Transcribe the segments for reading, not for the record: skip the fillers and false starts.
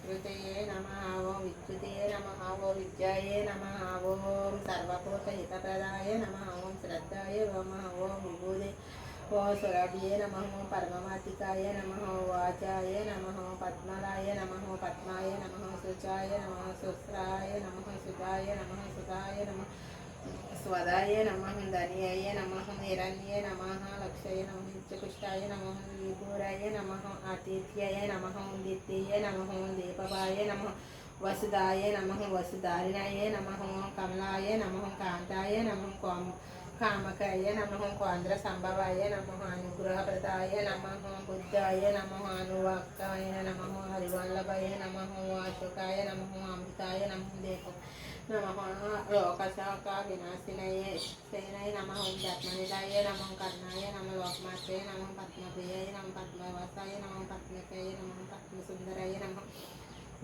ప్రకృతయే నమః ఓం విద్యుతయే నమః ఓం విద్యాయే నమః ఓం సర్వభూతహితప్రదాయ నమః ఓం శ్రద్ధాయ నమః ఓం విభూదే ఓం సురభ్యే నమః ఓం పరమమాతికాయ నమః వాచాయ నమః పద్మలాయ నమః పద్మాయ నమః శుచాయ నమః శుశ్రాయ నమః సుతాయ నమః సుతాయ నమః స్వదాయ నమః ధన్యాయ నమః హిరణ్యే నమః లక్షయ నమః నిత్యకుష్టాయ నమః విభూరాయ నమః ఆతిథ్యాయ నమః దిత్యాయ నమః దీపవాయ నమః వసుదాయ నమః వసుధారిణాయ నమః కమలాయ నమః కాంతాయ నమః కామకాయ నమః క్వాంద్ర సంభవాయ నమః అనుగ్రహప్రదాయ నమః బుద్ధాయ నమః అనువాక్కాయ నమః హరివల్లభాయ నమః అశోకాయ నమః అమృతాయ నమః దేవ నమః లోకశాఖ వినాశినయ సేనయ నమః పద్మనిదాయ నమః కర్ణాయ నమః లోకమాత్రే నమః పద్మప్రియాయ నమః పద్మవసాయ నమః పద్మకాయ నమః పద్మసుందరాయ నమః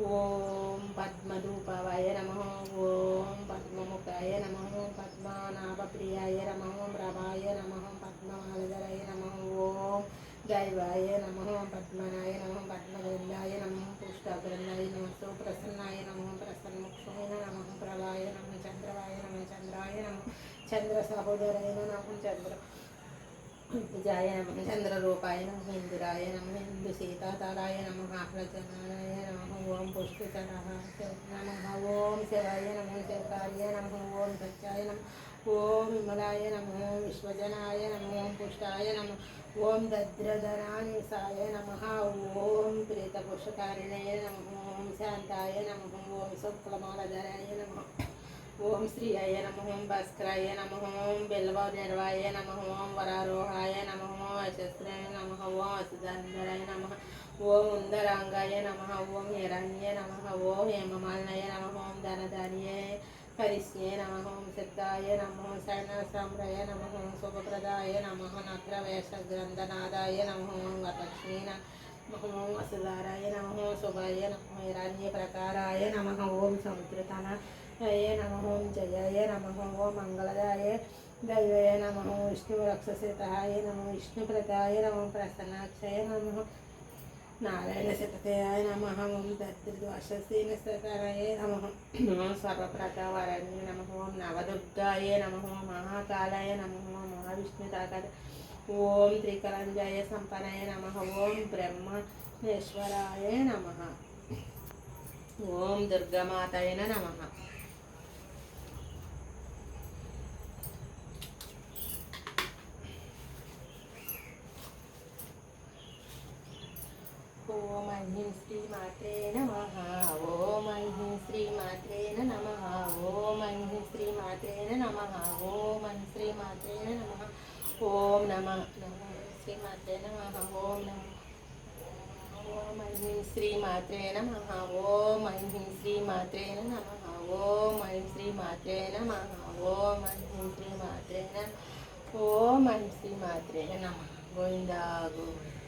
ఓం పద్మధూపాయ నమః ఓం పద్మముఖాయ నమః పద్మనాభప్రియాయ నమః రమాయ నమః పద్మమాలధరాయ నమః ఓం దైవాయ నమః పద్మనాయ నమః పద్మగంధాయ నమః పుష్టాగ్రంథాయ నమః సుప్రసన్నాయ నమః ప్రసన్నముఖాయ నమః ప్రభాయ నమః చంద్రవాయ నమః చంద్రాయ నమః చంద్ర సహోదరాయ నమః చంద్ర విజయాయ నమః చంద్రరూపాయ నమః ఇందిరాయ నమః ఇందు సీతాతారాయ నమః ఆహ్లజనాయ నమః ఓం పుష్టిచరాయ నమః ఓం శివాయ నమః శివకార్య నమః ఓం సత్యాయ నమః ఓం విమలాయ నమః విశ్వజనాయ నమః ఓం పుష్టాయ నమః ఓం దద్రధనానిసాయ నమః ఓం ప్రీతపుష్పకారిణయ నమః ఓం శాంతాయ నమః ఓం శుక్లమాలధరాయ నమః ఓం శ్రీయాయ నమః ఓం భాస్కరాయ నమః ఓం బిల్వనిర్వాయ నమః ఓం వరారోహాయ నమః ఓం అశస్త్రాయ నమః ఓం అసుధంధరాయ నమః ఓం ఉందరాంగాయ నమః ఓం హిరణ్య నమః ఓం హేమమాలయ నమః ఓం ధనధాన్యే కరిష్యే నమః ఓం సిద్ధాయ నమః శరణసంప్రయ నమః ఓం శుభప్రదాయ నమః నగ్రవేషగ్రంథనాదాయ నమః ఓం వరలక్ష్మీ నమః ఓం వసుధారాయ నమః ఓం శుభాయ నమః హిరణ్య ప్రకారాయ నమః ఓం సముద్రతనయ నమః ఓం జయాయ నమః ఓం మంగళదాయ దైవాయ నమః విష్ణురక్షసితాయ నమః విష్ణుప్రదాయ నమః ప్రసన్నాక్షయ నమః నారాయణ శతయాయ నమః ఓం దరిద్రదోషశీనస్తరాయ నమః ఓం సర్వప్రకారాయ నమః ఓం నవదుర్గాయ నమః ఓం మహాకాలాయ నమః ఓం మహావిష్ణుతాకార ఓం త్రికలంజాయ సంపన్నాయ నమః ఓం బ్రహ్మేశ్వరాయ నమః ఓం దుర్గామాతాయ నమః ఓం ఐం శ్రీ మాత్రే నమః ఓం ఐం శ్రీ మాత్రే నమః ఓం ఐం శ్రీ మాత్రే నమః ఓం ఐం శ్రీ మాత్రే నమః ఓం నమః శ్రీ మాత్రే నమః ఓం ఓం ఐం శ్రీ మాత్రే నమః ఓం ఐం శ్రీ మాత్రే నమః ఓం ఐం శ్రీ మాత్రే నమః ఓం ఐం శ్రీ మాత్రే నమః ఓం ఐం శ్రీ మాత్రే నమః గోవిందా గోవిందా.